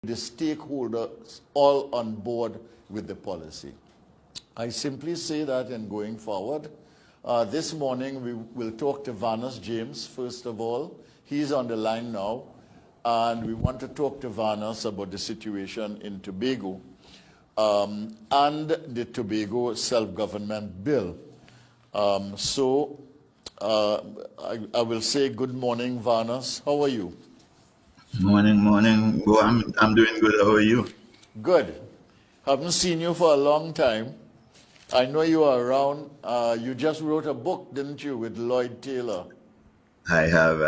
the stakeholders all on board with the policy. I simply say that in going forward. This morning we will talk to Vanus James, first of all. He's on the line now, and we want to talk to Vanus about the situation in Tobago and the Tobago Self Government Bill. I will say good morning, Vanus. How are you? Morning. Bhoe, I'm doing good. How are you? Good. Haven't seen you for a long time. I know you are around. You just wrote a book, didn't you, with Lloyd Taylor? I have.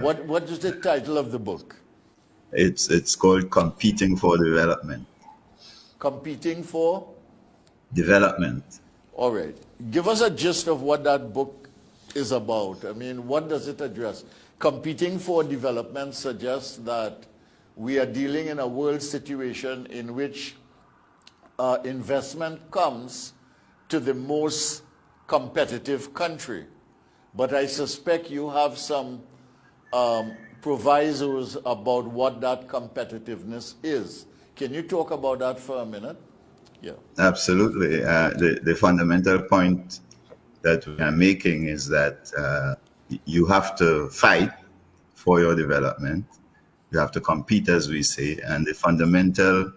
What is the title of the book? It's called Competing for Development. Competing for? Development. All right. Give us a gist of what that book is about. I mean, what does it address? Competing for development suggests that we are dealing in a world situation in which investment comes to the most competitive country. But I suspect you have some provisos about what that competitiveness is. Can you talk about that for a minute? Yeah. Absolutely. The fundamental point that we are making is that you have to fight for your development. You have to compete, as we say, and the fundamental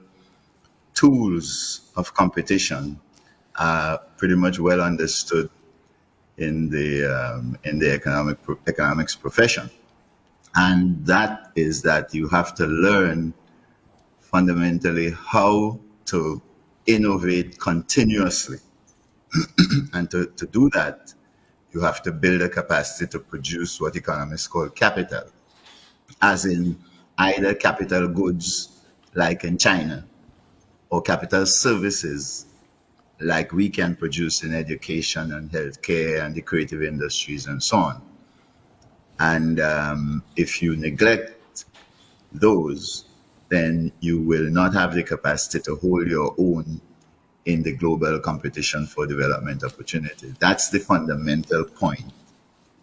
tools of competition are pretty much well understood in the economics profession, and that is that you have to learn fundamentally how to innovate continuously, and to do that, you have to build a capacity to produce what economists call capital, as in either capital goods like in China, or capital services like we can produce in education and healthcare and the creative industries and so on. And if you neglect those, then you will not have the capacity to hold your own in the global competition for development opportunity. That's the fundamental point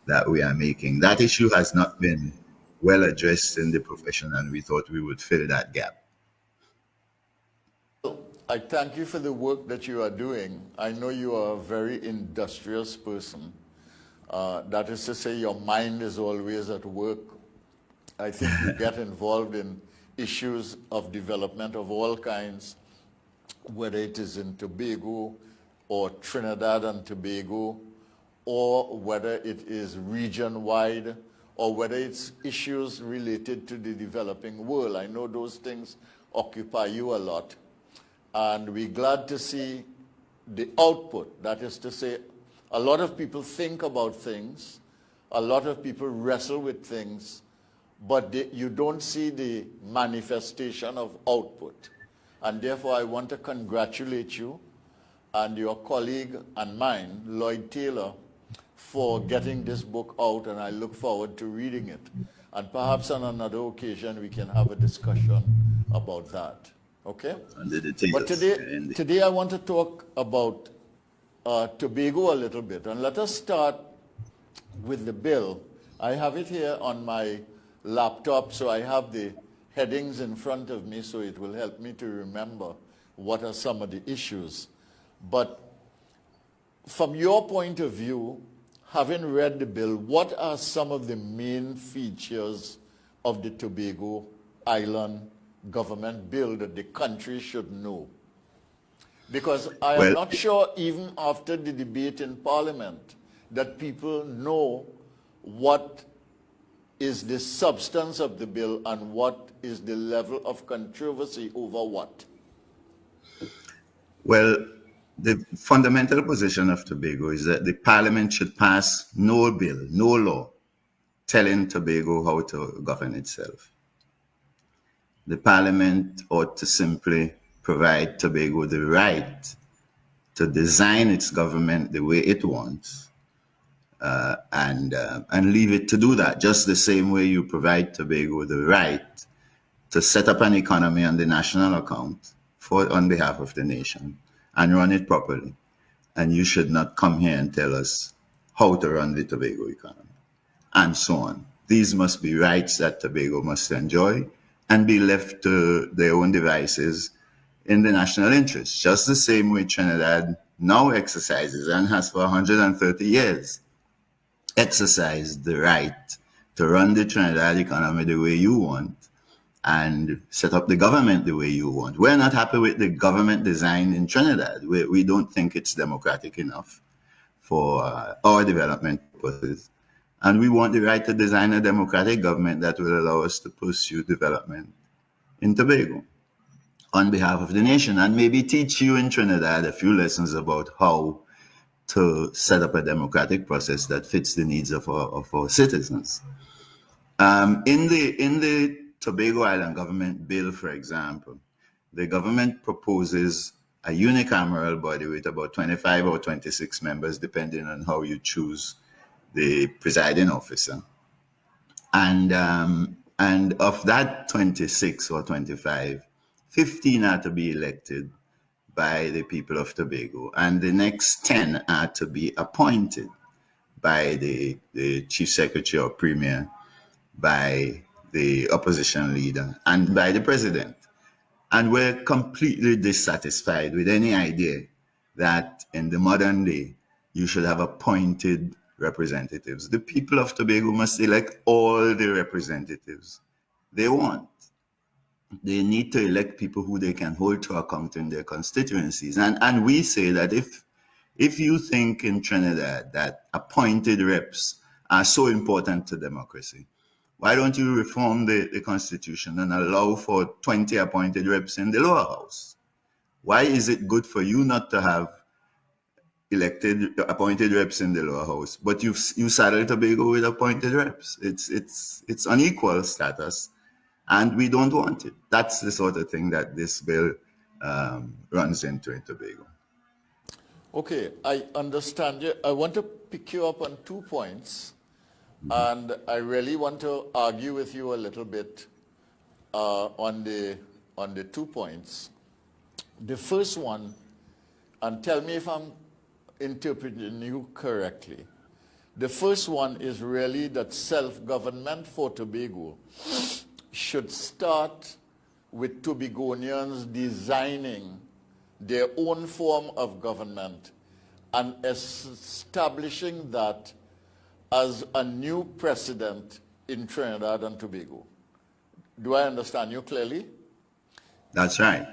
that we are making. That issue has not been well addressed in the profession, and we thought we would fill that gap. I thank you for the work that you are doing. I know you are a very industrious person. That is to say, your mind is always at work. I think you get involved in issues of development of all kinds, whether it is in Tobago or Trinidad and Tobago, or whether it is region-wide, or whether it's issues related to the developing world. I know those things occupy you a lot. And we're glad to see the output. That is to say, a lot of people think about things, a lot of people wrestle with things, but you don't see the manifestation of output. And therefore, I want to congratulate you and your colleague and mine, Lloyd Taylor, for getting this book out, and I look forward to reading it. And perhaps on another occasion, we can have a discussion about that. Okay? But today I want to talk about Tobago a little bit. And let us start with the bill. I have it here on my laptop, so I have the headings in front of me, so it will help me to remember what are some of the issues. But from your point of view, having read the bill, what are some of the main features of the Tobago Island government bill that the country should know? Because I am not sure, even after the debate in Parliament, that people know what is the substance of the bill and what is the level of controversy over what. Well, the fundamental position of Tobago is that the Parliament should pass no bill, no law, telling Tobago how to govern itself. The Parliament ought to simply provide Tobago the right to design its government the way it wants, and leave it to do that, just the same way you provide Tobago the right to set up an economy on the national account on behalf of the nation and run it properly. And you should not come here and tell us how to run the Tobago economy, and so on. These must be rights that Tobago must enjoy, and be left to their own devices in the national interest, just the same way Trinidad now exercises and has for 130 years exercised the right to run the Trinidad economy the way you want and set up the government the way you want. We're not happy with the government design in Trinidad. We don't think it's democratic enough for our development purposes. And we want the right to design a democratic government that will allow us to pursue development in Tobago on behalf of the nation, and maybe teach you in Trinidad a few lessons about how to set up a democratic process that fits the needs of our citizens. In the Tobago Island Government Bill, for example, the government proposes a unicameral body with about 25 or 26 members, depending on how you choose the presiding officer. And of that 26 or 25, 15 are to be elected by the people of Tobago, and the next 10 are to be appointed by the chief secretary or premier, by the opposition leader, and by the president. And we're completely dissatisfied with any idea that in the modern day you should have appointed representatives. The people of Tobago must elect all the representatives they want. They need to elect people who they can hold to account in their constituencies. And we say that if you think in Trinidad that appointed reps are so important to democracy, why don't you reform the constitution and allow for 20 appointed reps in the lower house? Why is it good for you not to have appointed reps in the lower house, but you saddle Tobago with appointed reps? It's unequal status, and we don't want it. That's the sort of thing that this bill runs into in Tobago. Okay, I understand you. I want to pick you up on 2 points, and I really want to argue with you a little bit on the 2 points. The first one, and tell me if I'm interpreting you correctly. The first one is really that self-government for Tobago should start with Tobagonians designing their own form of government and establishing that as a new precedent in Trinidad and Tobago. Do I understand you clearly? That's right.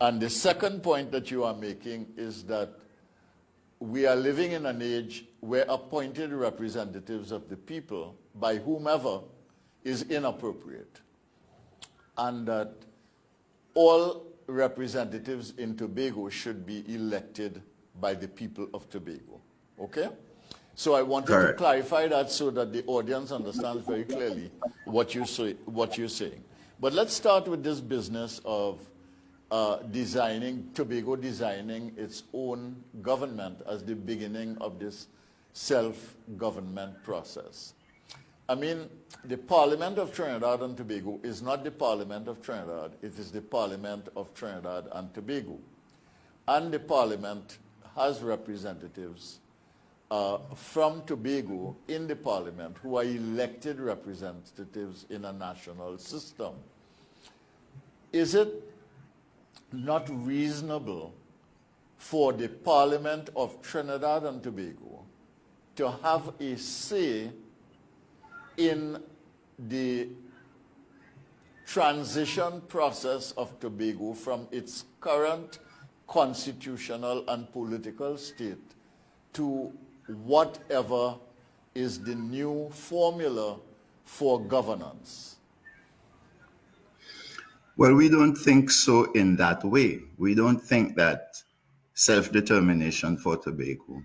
And the second point that you are making is that we are living in an age where appointed representatives of the people by whomever is inappropriate, and that all representatives in Tobago should be elected by the people of Tobago. Okay? So I wanted to clarify that so that the audience understands very clearly what you're saying. But let's start with this business of Tobago designing its own government as the beginning of this self-government process. I mean, the Parliament of Trinidad and Tobago is not the Parliament of Trinidad, it is the Parliament of Trinidad and Tobago. And the Parliament has representatives from Tobago in the Parliament who are elected representatives in a national system. Is it not reasonable for the Parliament of Trinidad and Tobago to have a say in the transition process of Tobago from its current constitutional and political state to whatever is the new formula for governance? Well, we don't think so in that way. We don't think that self-determination for Tobago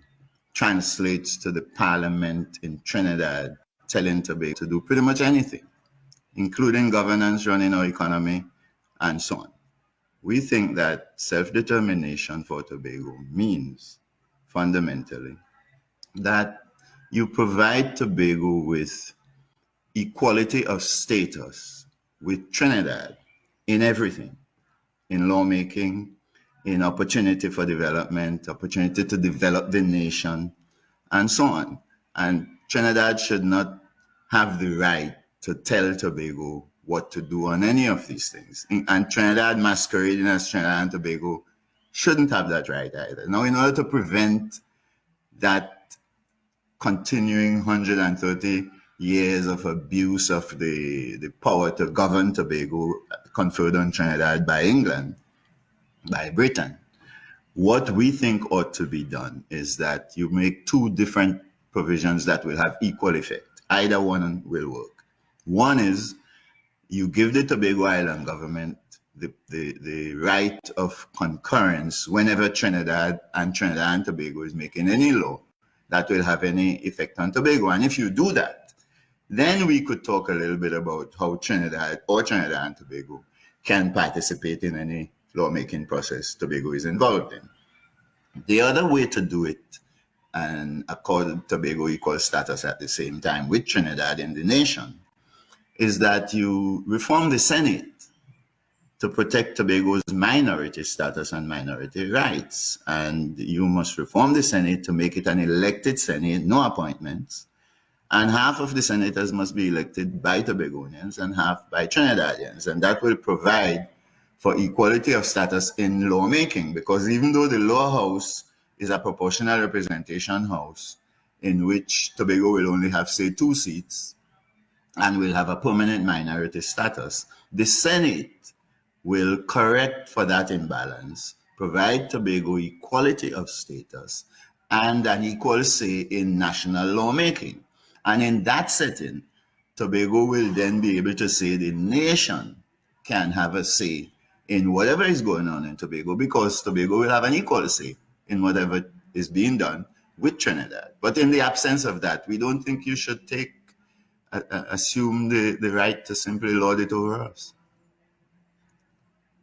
translates to the Parliament in Trinidad telling Tobago to do pretty much anything, including governance, running our economy, and so on. We think that self-determination for Tobago means, fundamentally, that you provide Tobago with equality of status with Trinidad in everything, in lawmaking, in opportunity for development, opportunity to develop the nation, and so on. And Trinidad should not have the right to tell Tobago what to do on any of these things. And Trinidad masquerading as Trinidad and Tobago shouldn't have that right either. Now, in order to prevent that continuing 130 years of abuse of the power to govern Tobago conferred on Trinidad by England, by Britain, what we think ought to be done is that you make two different provisions that will have equal effect. Either one will work. One is you give the Tobago Island government the right of concurrence whenever Trinidad and Tobago is making any law that will have any effect on Tobago. And if you do that, then we could talk a little bit about how Trinidad and Tobago can participate in any lawmaking process Tobago is involved in. The other way to do it and accord Tobago equal status at the same time with Trinidad in the nation is that you reform the Senate to protect Tobago's minority status and minority rights. And you must reform the Senate to make it an elected Senate, no appointments. And half of the senators must be elected by Tobagonians and half by Trinidadians. And that will provide for equality of status in lawmaking, because even though the lower house is a proportional representation house in which Tobago will only have, say, 2 seats and will have a permanent minority status, the Senate will correct for that imbalance, provide Tobago equality of status and an equal say in national lawmaking. And in that setting, Tobago will then be able to say the nation can have a say in whatever is going on in Tobago, because Tobago will have an equal say in whatever is being done with Trinidad. But in the absence of that, we don't think you should assume the right to simply lord it over us.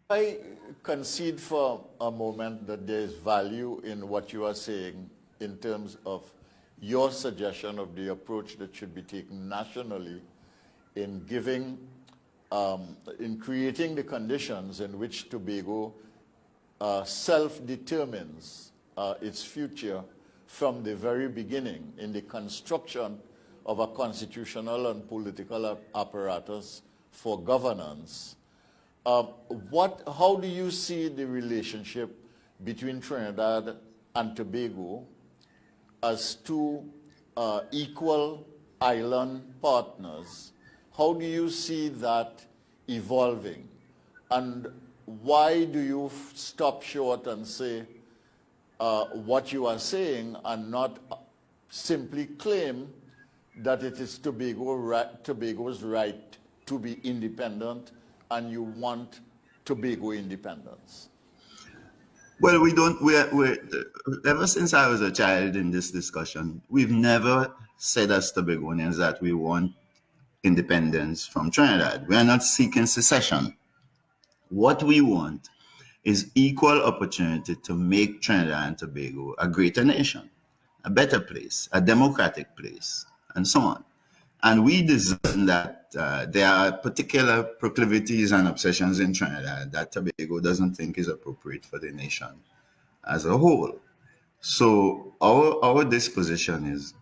I concede for a moment that there is value in what you are saying in terms of your suggestion of the approach that should be taken nationally in giving, in creating the conditions in which Tobago self-determines its future from the very beginning in the construction of a constitutional and political apparatus for governance. How do you see the relationship between Trinidad and Tobago as two equal island partners? How do you see that evolving? And why do you stop short and say what you are saying and not simply claim that it is Tobago's right to be independent and you want Tobago independence? Well, ever since I was a child in this discussion, we've never said as Tobagonians that we want independence from Trinidad. We are not seeking secession. What we want is equal opportunity to make Trinidad and Tobago a greater nation, a better place, a democratic place, and so on. And we discern that there are particular proclivities and obsessions in Trinidad that Tobago doesn't think is appropriate for the nation as a whole. So our disposition is,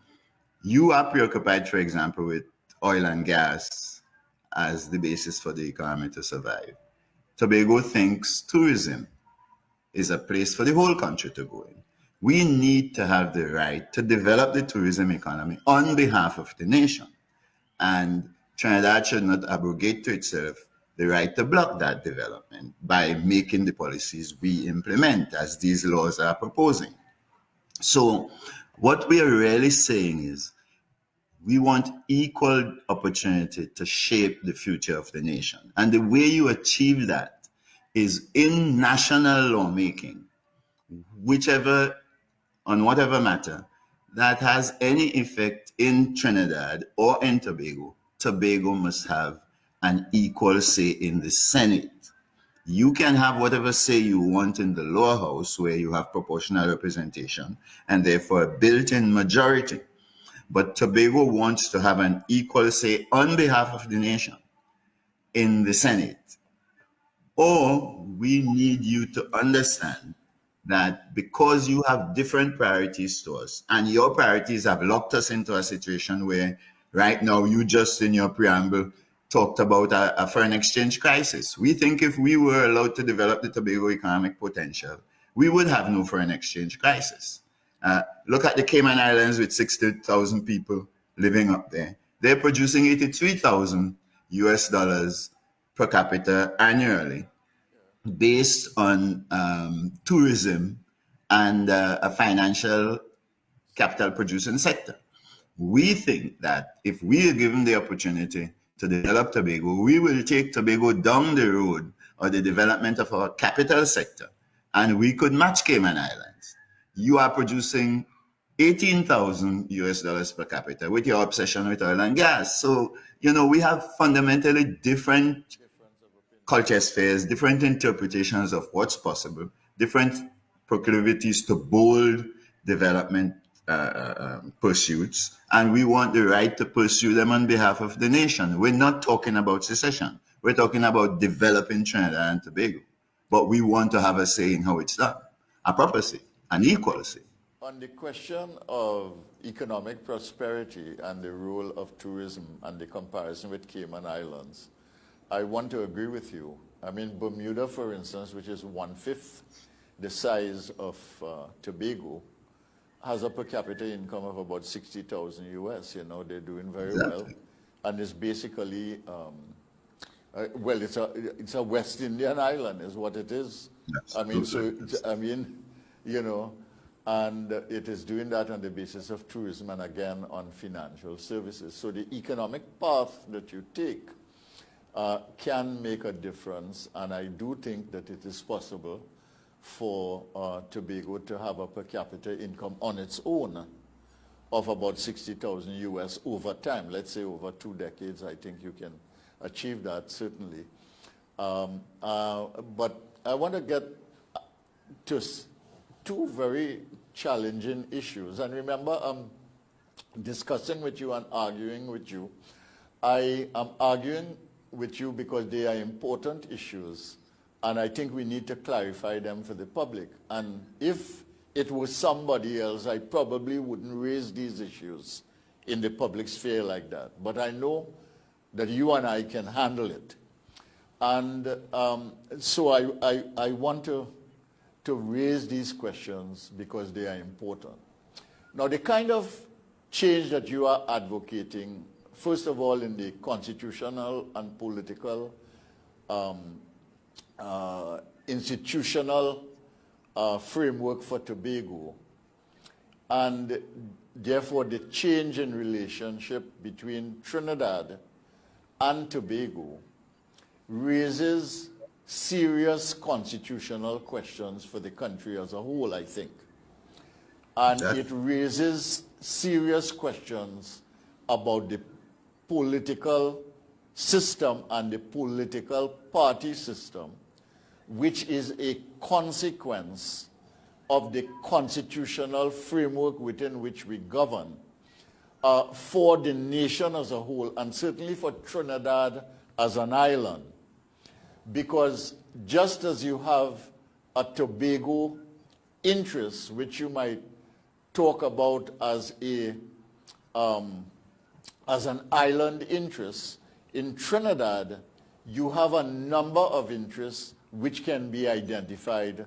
you are preoccupied, for example, with oil and gas as the basis for the economy to survive. Tobago thinks tourism is a place for the whole country to go in. We need to have the right to develop the tourism economy on behalf of the nation. And Trinidad should not abrogate to itself the right to block that development by making the policies we implement, as these laws are proposing. So what we are really saying is we want equal opportunity to shape the future of the nation. And the way you achieve that is in national lawmaking, on whatever matter that has any effect in Trinidad or in Tobago. Tobago must have an equal say in the Senate. You can have whatever say you want in the lower house, where you have proportional representation and therefore a built-in majority. But Tobago wants to have an equal say on behalf of the nation in the Senate. Or we need you to understand that because you have different priorities to us, and your priorities have locked us into a situation where right now you just in your preamble talked about a foreign exchange crisis. We think if we were allowed to develop the Tobago economic potential, we would have no foreign exchange crisis. Look at the Cayman Islands with 60,000 people living up there. They're producing 83,000 US dollars per capita annually based on tourism and a financial capital producing sector. We think that if we are given the opportunity to develop Tobago, we will take Tobago down the road of the development of our capital sector, and we could match Cayman Islands. You are producing 18,000 US dollars per capita with your obsession with oil and gas. So, we have fundamentally different culture spheres, different interpretations of what's possible, different proclivities to bold development pursuits, and we want the right to pursue them on behalf of the nation. We're not talking about secession. We're talking about developing Trinidad and Tobago, but we want to have a say in how it's done, a proper say, an equal say. On the question of economic prosperity and the role of tourism and the comparison with Cayman Islands, I want to agree with you. I mean, Bermuda, for instance, which is 1/5 the size of Tobago, has a per capita income of about 60,000 US. They're doing very well. And it's basically, it's a West Indian island is what it is. And it is doing that on the basis of tourism and again on financial services. So the economic path that you take can make a difference, and I do think that it is possible for Tobago to have a per capita income on its own of about 60,000 US over time. Let's say over 2 decades, I think you can achieve that, certainly. But I want to get to two very challenging issues. And remember, I'm discussing with you and arguing with you. I am arguing with you because they are important issues, and I think we need to clarify them for the public. And if it was somebody else, I probably wouldn't raise these issues in the public sphere like that. But I know that you and I can handle it. And so I want to raise these questions because they are important. Now, the kind of change that you are advocating, first of all, in the constitutional and political, institutional framework for Tobago, and therefore the change in relationship between Trinidad and Tobago raises serious constitutional questions for the country as a whole, I think. And it raises serious questions about the political system and the political party system, which is a consequence of the constitutional framework within which we govern for the nation as a whole, and certainly for Trinidad as an island. Because just as you have a Tobago interest, which you might talk about as an island interest, in Trinidad, you have a number of interests which can be identified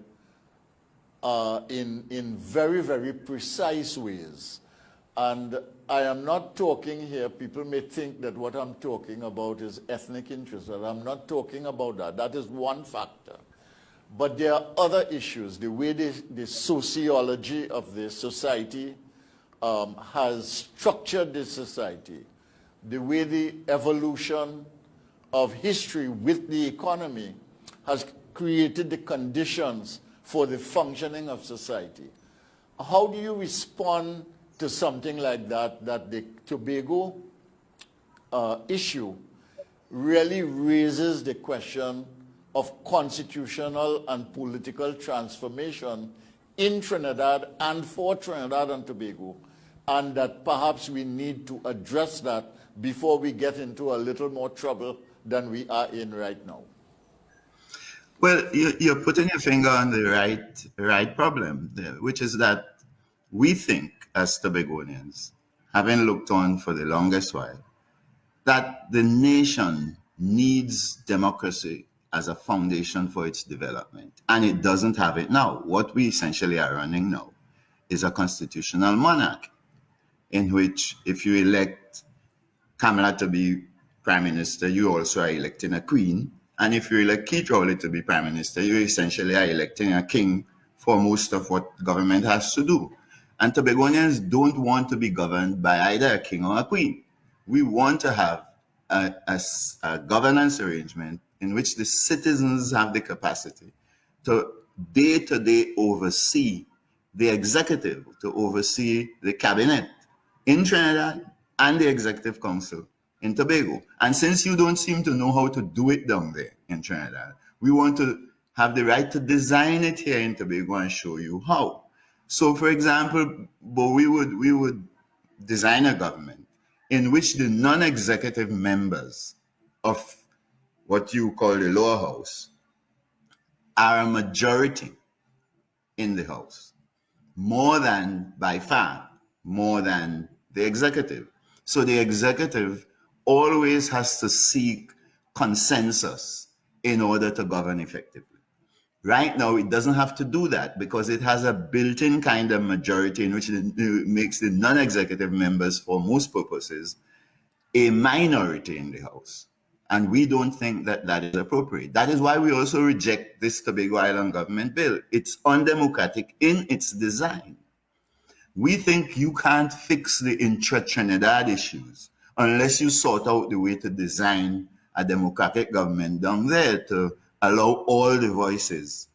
in very, very precise ways. And I am not talking here, people may think that what I'm talking about is ethnic interest, and I'm not talking about that. That is one factor. But there are other issues. The way the sociology of the society has structured the society, the way the evolution of history with the economy has created the conditions for the functioning of society. How do you respond to something like that, that the Tobago issue really raises the question of constitutional and political transformation in Trinidad and for Trinidad and Tobago, and that perhaps we need to address that before we get into a little more trouble than we are in right now? Well, you're putting your finger on the right problem, which is that we think, as Tobagonians, having looked on for the longest while, that the nation needs democracy as a foundation for its development, and it doesn't have it now. What we essentially are running now is a constitutional monarchy in which if you elect Kamala to be prime minister, you also are electing a queen. And if you elect Keith Rowley to be prime minister, you essentially are electing a king for most of what government has to do. And Tobagonians don't want to be governed by either a king or a queen. We want to have a governance arrangement in which the citizens have the capacity to day-to-day oversee the executive, to oversee the cabinet in Trinidad and the Executive Council in Tobago. And since you don't seem to know how to do it down there in Trinidad, we want to have the right to design it here in Tobago and show you how. So, for example, we would design a government in which the non-executive members of what you call the lower house are a majority in the house, by far more than the executive. So the executive always has to seek consensus in order to govern effectively. Right now, it doesn't have to do that because it has a built-in kind of majority in which it makes the non-executive members, for most purposes, a minority in the House. And we don't think that that is appropriate. That is why we also reject this Tobago Island Government Bill. It's undemocratic in its design. We think you can't fix the intra-Trinidad issues unless you sort out the way to design a democratic government down there to allow all the voices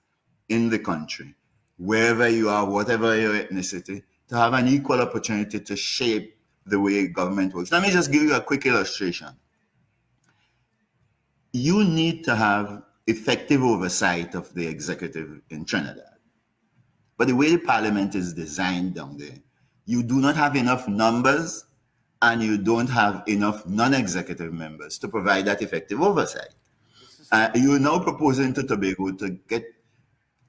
in the country, wherever you are, whatever your ethnicity, to have an equal opportunity to shape the way government works. Let me just give you a quick illustration. You need to have effective oversight of the executive in Trinidad. But the way the parliament is designed down there, you do not have enough numbers and you don't have enough non-executive members to provide that effective oversight. You are now proposing to Tobago to get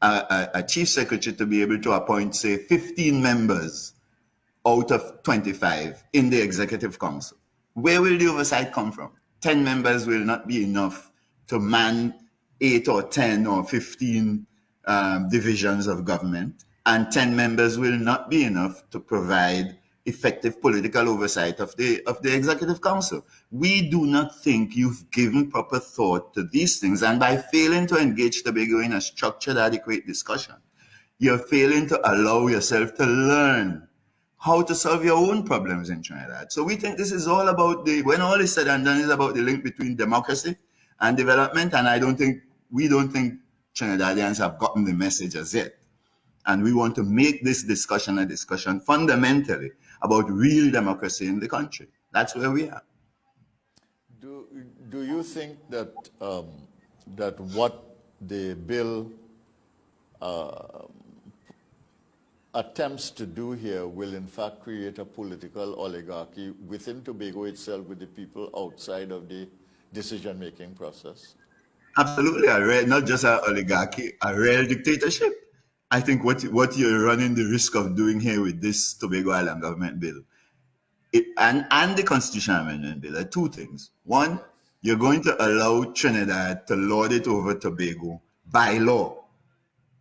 a chief secretary to be able to appoint, say, 15 members out of 25 in the executive council. Where will the oversight come from? 10 members will not be enough to man 8 or 10 or 15 divisions of government, and 10 members will not be enough to provide effective political oversight of the Executive Council. We do not think you've given proper thought to these things, and by failing to engage Tobago in a structured, adequate discussion, you're failing to allow yourself to learn how to solve your own problems in Trinidad. So we think this is all about when all is said and done, is about the link between democracy and development, and we don't think Trinidadians have gotten the message as yet. And we want to make this discussion a discussion fundamentally about real democracy in the country. That's where we are. Do you think that that what the bill attempts to do here will in fact create a political oligarchy within Tobago itself, with the people outside of the decision-making process? Absolutely, not just an oligarchy, a real dictatorship. I think what you're running the risk of doing here with this Tobago Island Government Bill and the Constitutional Amendment Bill are two things. One, you're going to allow Trinidad to lord it over Tobago by law,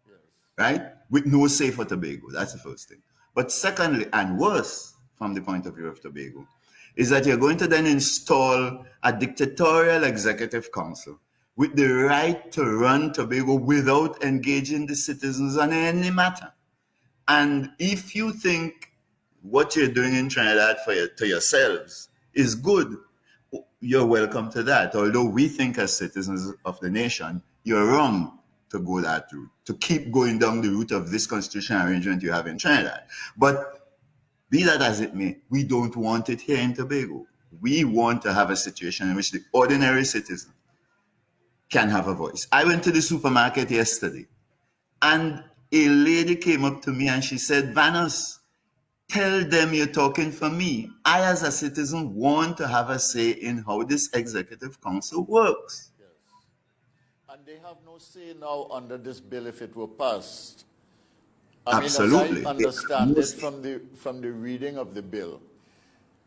yes, right? With no say for Tobago. That's the first thing. But secondly, and worse from the point of view of Tobago, is that you're going to then install a dictatorial executive council with the right to run Tobago without engaging the citizens on any matter. And if you think what you're doing in Trinidad to yourselves is good, you're welcome to that. Although we think as citizens of the nation, you're wrong to go that route, to keep going down the route of this constitutional arrangement you have in Trinidad. But be that as it may, we don't want it here in Tobago. We want to have a situation in which the ordinary citizen can have a voice. I went to the supermarket yesterday and a lady came up to me and she said, "Vanus, tell them you're talking for me. I, as a citizen, want to have a say in how this executive council works." Yes. And they have no say now under this bill if it were passed. Absolutely. Mean, as I understand it from the reading of the bill,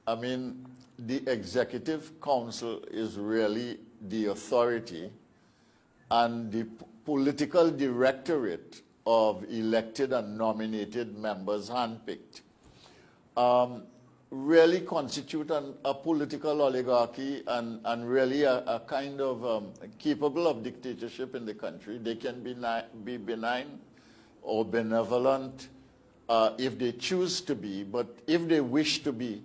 I mean, the Executive Council is really the authority, and the political directorate of elected and nominated members handpicked really constitute a political oligarchy and really a kind of capable of dictatorship in the country. They can be benign or benevolent if they choose to be, but if they wish to be,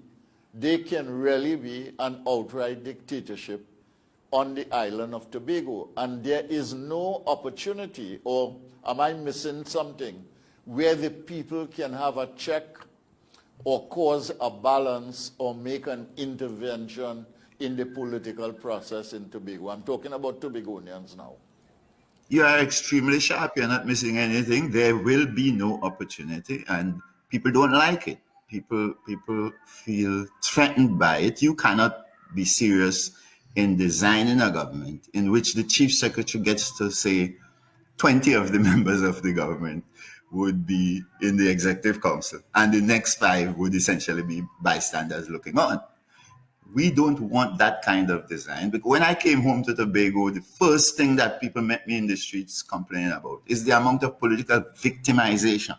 they can really be an outright dictatorship on the island of Tobago. And there is no opportunity, or am I missing something, where the people can have a check or cause a balance or make an intervention in the political process in Tobago. I'm talking about Tobagonians now. You are extremely sharp. You're not missing anything. There will be no opportunity, and people don't like it. People feel threatened by it. You cannot be serious in designing a government in which the chief secretary gets to say 20 of the members of the government would be in the executive council, and the next 5 would essentially be bystanders looking on. We don't want that kind of design. Because when I came home to Tobago, the first thing that people met me in the streets complaining about is the amount of political victimization.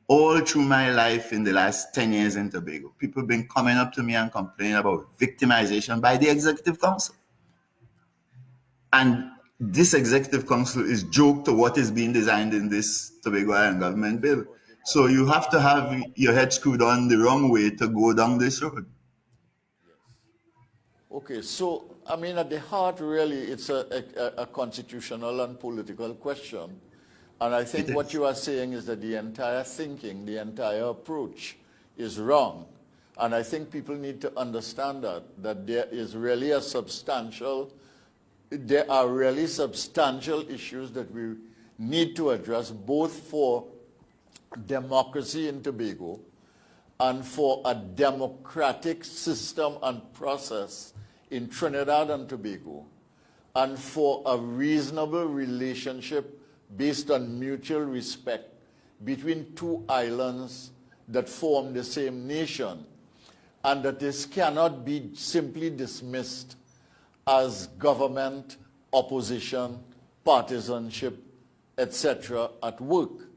All through my life in the last 10 years in Tobago, people have been coming up to me and complaining about victimization by the executive council. And this executive council is joke to what is being designed in this Tobago Island Government Bill. So you have to have your head screwed on the wrong way to go down this road. Okay, so, I mean, at the heart, really, it's a constitutional and political question. And I think what you are saying is that the entire thinking, the entire approach is wrong. And I think people need to understand that there is really there are really substantial issues that we need to address, both for democracy in Tobago and for a democratic system and process in Trinidad and Tobago, and for a reasonable relationship based on mutual respect between 2 islands that form the same nation, and that this cannot be simply dismissed as government, opposition, partisanship, etc. at work.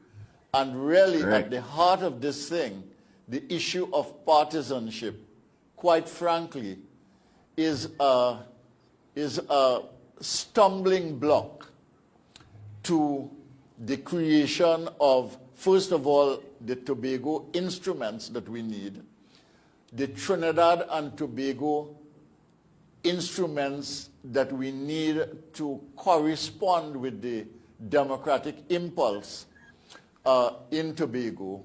And really, at the heart of this thing, the issue of partisanship, quite frankly, is a stumbling block to the creation of, first of all, the Tobago instruments that we need, the Trinidad and Tobago instruments that we need to correspond with the democratic impulse in Tobago,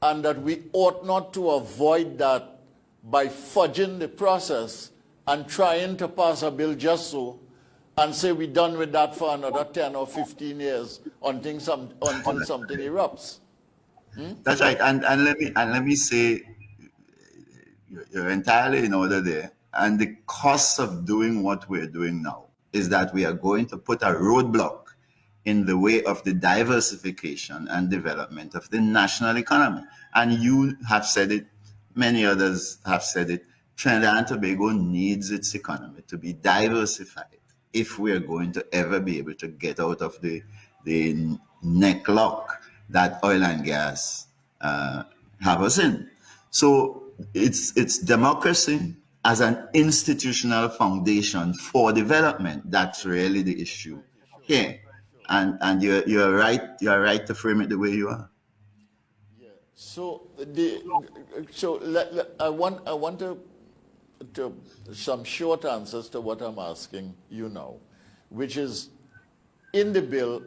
and that we ought not to avoid that by fudging the process and trying to pass a bill just so and say we're done with that for another 10 or 15 years until something erupts. That's right. And let me say, you're entirely in order there. And the cost of doing what we're doing now is that we are going to put a roadblock in the way of the diversification and development of the national economy. And you have said it, many others have said it, Trinidad and Tobago needs its economy to be diversified if we are going to ever be able to get out of the necklock that oil and gas have us in. So it's democracy as an institutional foundation for development. That's really the issue here. And you're right to frame it the way you are. Yeah. So I want to some short answers to what I'm asking you now, which is, in the bill,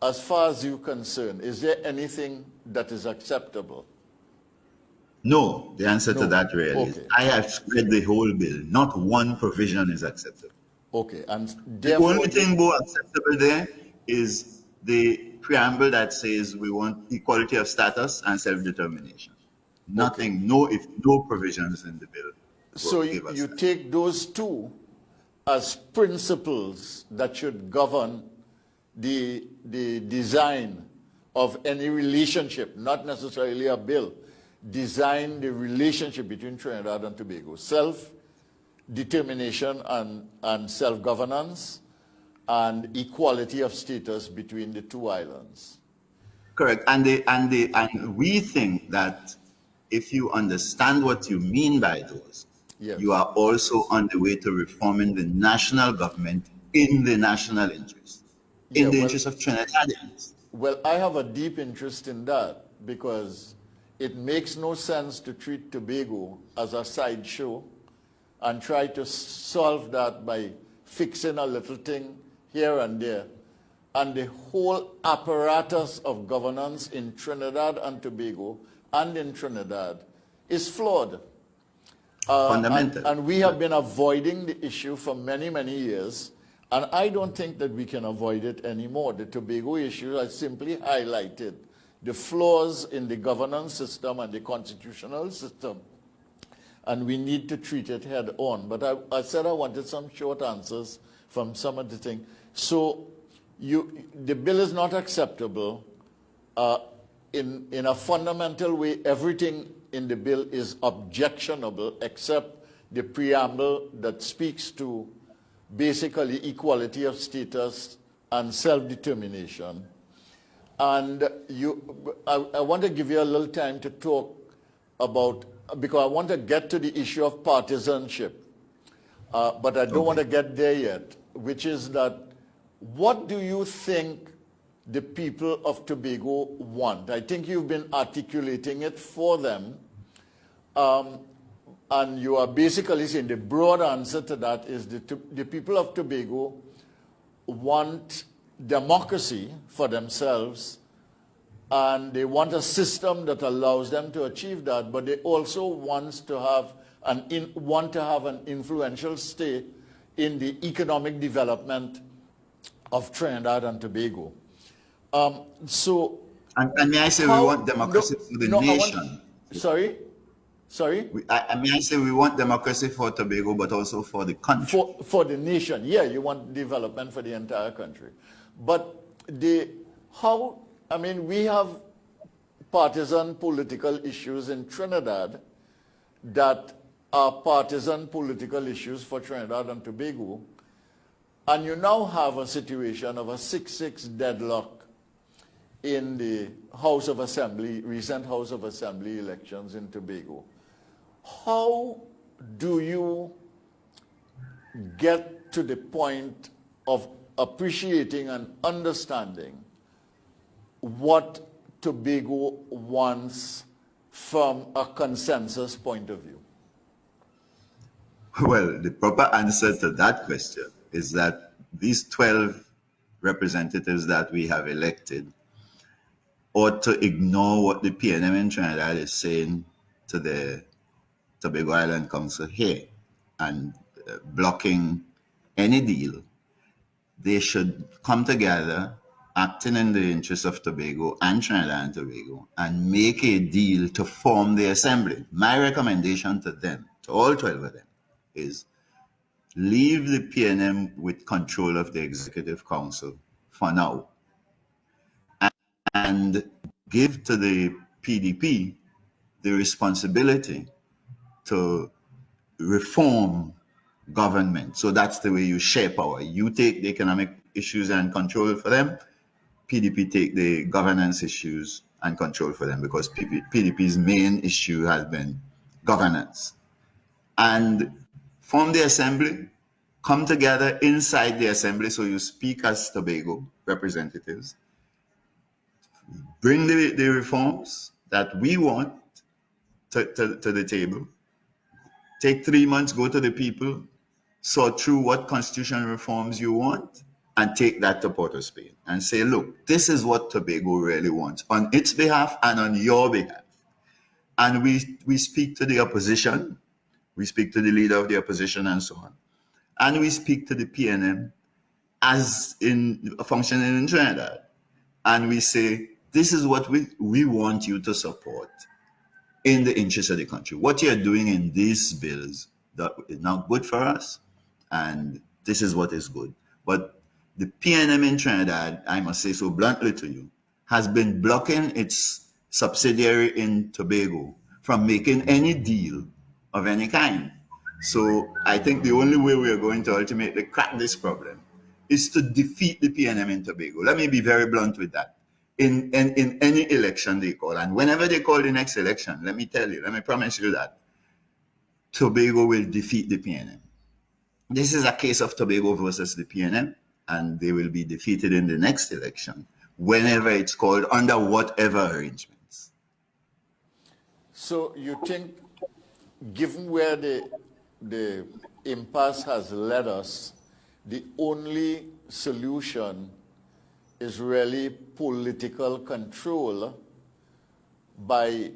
as far as you're concerned, is there anything that is acceptable? No, the answer to that really is, I have read the whole bill. Not one provision is acceptable. Okay, and the only thing more acceptable there is the preamble that says we want equality of status and self-determination. Nothing, no provisions in the bill. So you take those 2 as principles that should govern the design of any relationship, not necessarily a bill, design the relationship between Trinidad and Tobago, self-determination and self-governance, and equality of status between the two islands. Correct. And we think that if you understand what you mean by those, Yes. you are also on the way to reforming the national government in the national interest, in the interest of Trinidadians. Well, I have a deep interest in that because it makes no sense to treat Tobago as a sideshow and try to solve that by fixing a little thing here and there. And the whole apparatus of governance in Trinidad and Tobago and in Trinidad is flawed. Fundamental. And we have been avoiding the issue for many, many years. And I don't think that we can avoid it anymore. The Tobago issue has simply highlighted the flaws in the governance system and the constitutional system. And we need to treat it head on. But I said I wanted some short answers from some of the things. So the bill is not acceptable. In a fundamental way, everything in the bill is objectionable except the preamble that speaks to basically equality of status and self-determination. And I want to give you a little time to talk about, because I want to get to the issue of partisanship, but I don't want to get there yet, which is that what do you think the people of Tobago want? I think you've been articulating it for them, and you are basically saying the broad answer to that is the people of Tobago want democracy for themselves, and they want a system that allows them to achieve that, but they also want to have an influential stake in the economic development of Trinidad and Tobago. And may I say we want democracy for the nation? Sorry? May I say we want democracy for Tobago, but also for the country? For the nation, yeah, you want development for the entire country. But we have partisan political issues in Trinidad that are partisan political issues for Trinidad and Tobago. And you now have a situation of a 6-6 deadlock in the House of Assembly, recent House of Assembly elections in Tobago. How do you get to the point of appreciating and understanding what Tobago wants from a consensus point of view? Well, the proper answer to that question is that these 12 representatives that we have elected ought to ignore what the PNM in Trinidad is saying to the Tobago Island Council here and blocking any deal. They should come together, acting in the interest of Tobago and Trinidad and Tobago, and make a deal to form the assembly. My recommendation to them, to all 12 of them, is leave the PNM with control of the Executive Council for now and give to the PDP the responsibility to reform government. So that's the way you share power. You take the economic issues and control for them. PDP take the governance issues and control for them, because PDP's main issue has been governance. And form the assembly, come together inside the assembly, so you speak as Tobago representatives, bring the reforms that we want to the table, take 3 months, go to the people, sort through what constitutional reforms you want, and take that to Port of Spain and say, look, this is what Tobago really wants on its behalf and on your behalf. And we speak to the opposition, we speak to the leader of the opposition and so on. And we speak to the PNM as in functioning in Trinidad. And we say, this is what we want you to support in the interest of the country. What you're doing in these bills that is not good for us, and this is what is good. But the PNM in Trinidad, I must say so bluntly to you, has been blocking its subsidiary in Tobago from making any deal of any kind. So I think the only way we are going to ultimately crack this problem is to defeat the PNM in Tobago. Let me be very blunt with that. In any election they call, and whenever they call the next election, let me tell you, let me promise you that Tobago will defeat the PNM. This is a case of Tobago versus the PNM, and they will be defeated in the next election, whenever it's called, under whatever arrangements. So you think, given where the impasse has led us, the only solution is really political control by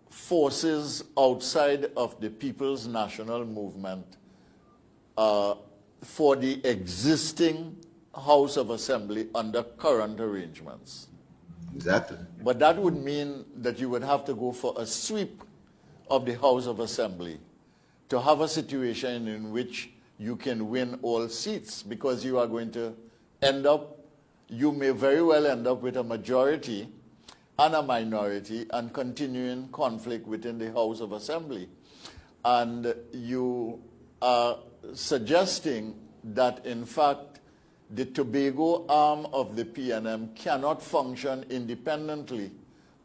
forces outside of the People's National Movement for the existing House of Assembly under current arrangements. Exactly. But that would mean that you would have to go for a sweep of the House of Assembly to have a situation in which you can win all seats, because you are going to end up, you may very well end up with a majority and a minority and continuing conflict within the House of Assembly. And you are suggesting that, in fact, the Tobago arm of the PNM cannot function independently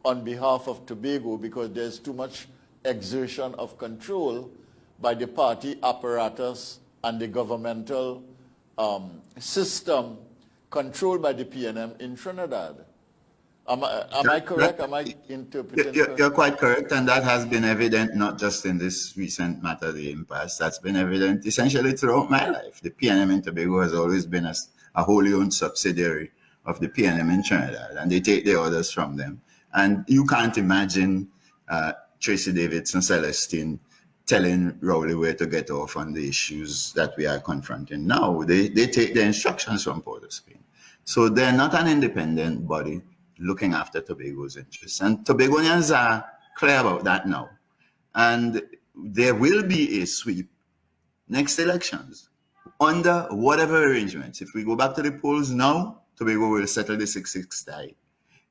on behalf of Tobago because there's too much exertion of control by the party apparatus and the governmental system controlled by the PNM in Trinidad. Am I correct? Am I interpreting correct? You're quite correct, and that has been evident not just in this recent matter, the impasse. That's been evident essentially throughout my life. The PNM in Tobago has always been a wholly owned subsidiary of the PNM in Trinidad, and they take the orders from them. And you can't imagine Tracy Davidson and Celestine telling Rowley where to get off on the issues that we are confronting now. They take the instructions from Port of Spain. So they're not an independent body looking after Tobago's interests. And Tobagonians are clear about that now. And there will be a sweep next elections under whatever arrangements. If we go back to the polls now, Tobago will settle the 6-6 tie.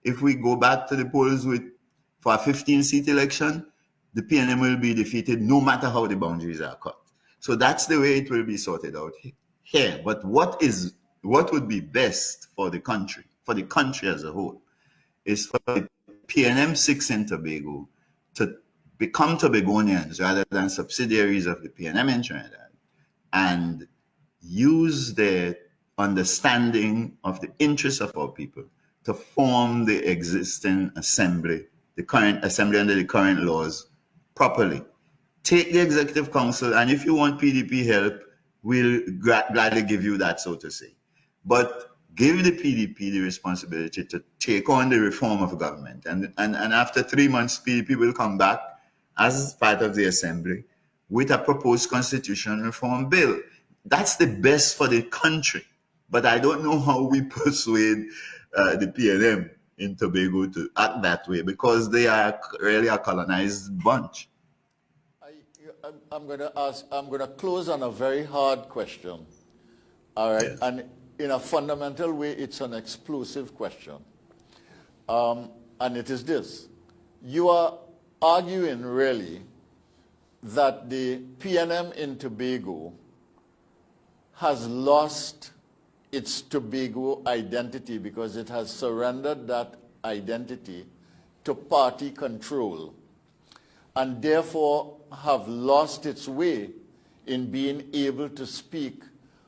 If we go back to the polls for a 15-seat election, the PNM will be defeated no matter how the boundaries are cut. So that's the way it will be sorted out here. But what would be best for the country as a whole, is for the PNM 6 in Tobago to become Tobagonians rather than subsidiaries of the PNM in Trinidad, and use their understanding of the interests of our people to form the existing assembly, the current assembly under the current laws, properly. Take the executive council, and if you want PDP help, we'll gladly give you that, so to say. But give the PDP the responsibility to take on the reform of government. And after 3 months, PDP will come back as part of the assembly with a proposed constitutional reform bill. That's the best for the country. But I don't know how we persuade the PNM in Tobago to act that way, because they are really a colonized bunch. I'm going to close on a very hard question. All right. Yes. And in a fundamental way, it's an explosive question. And it is this. You are arguing really that the PNM in Tobago has lost its Tobago identity because it has surrendered that identity to party control, and therefore have lost its way in being able to speak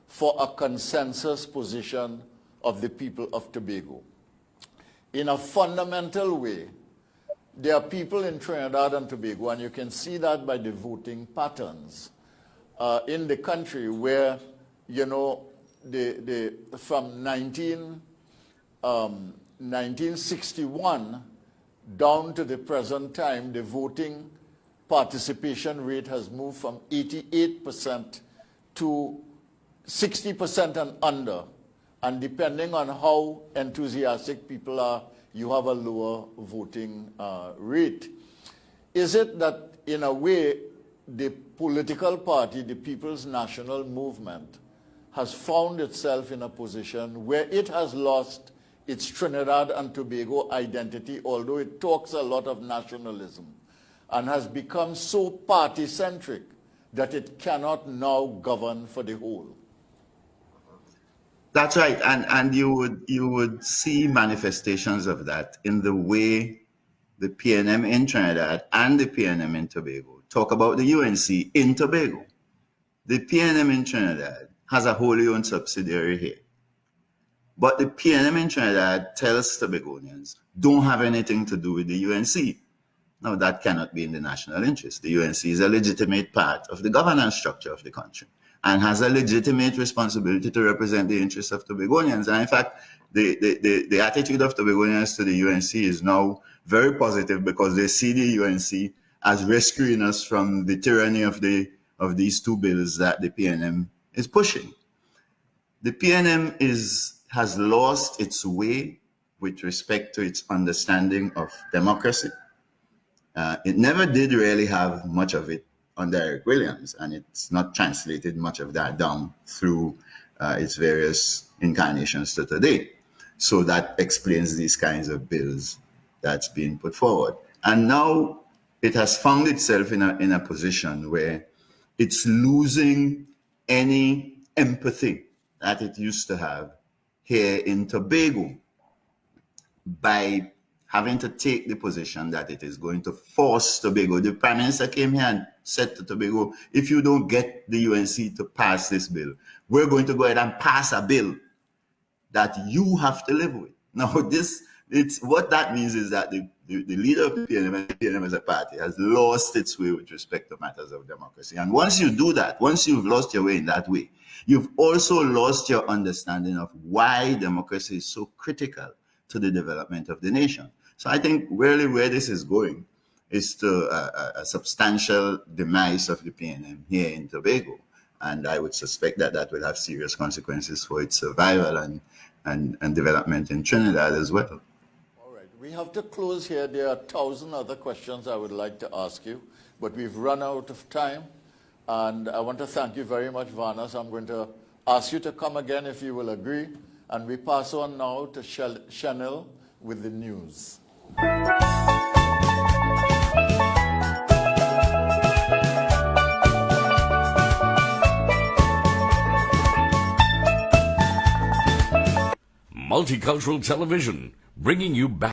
for a consensus position of the people of Tobago. In a fundamental way, there are people in Trinidad and Tobago, and you can see that by the voting patterns in the country, where, you know, from 1961 down to the present time, the voting participation rate has moved from 88% to 60% and under. And depending on how enthusiastic people are, you have a lower voting rate. Is it that, in a way, the political party, the People's National Movement, has found itself in a position where it has lost its Trinidad and Tobago identity, although it talks a lot of nationalism? and has become so party-centric that it cannot now govern for the whole. That's right, and you would see manifestations of that in the way the PNM in Trinidad and the PNM in Tobago talk about the UNC in Tobago. The PNM in Trinidad has a wholly owned subsidiary here, but the PNM in Trinidad tells Tobagonians don't have anything to do with the UNC. Now that cannot be in the national interest. The UNC is a legitimate part of the governance structure of the country and has a legitimate responsibility to represent the interests of Tobagonians. And in fact, the attitude of Tobagonians to the UNC is now very positive because they see the UNC as rescuing us from the tyranny of these two bills that the PNM is pushing. The PNM has lost its way with respect to its understanding of democracy. It never did really have much of it under Eric Williams, and it's not translated much of that down through its various incarnations to today. So that explains these kinds of bills that's being put forward. And now it has found itself in a position where it's losing any empathy that it used to have here in Tobago by having to take the position that it is going to force Tobago. The Prime Minister came here and said to Tobago, if you don't get the UNC to pass this bill, we're going to go ahead and pass a bill that you have to live with. Now, what that means is that the leader of the PNM and the PNM as a party has lost its way with respect to matters of democracy. And once you do that, once you've lost your way in that way, you've also lost your understanding of why democracy is so critical to the development of the nation. So I think really where this is going is to a substantial demise of the PNM here in Tobago. And I would suspect that that will have serious consequences for its survival and development in Trinidad as well. All right, we have to close here. There are 1,000 other questions I would like to ask you, but we've run out of time. And I want to thank you very much, Vanus. I'm going to ask you to come again if you will agree. And we pass on now to Chanel with the news. Multicultural Television, bringing you back.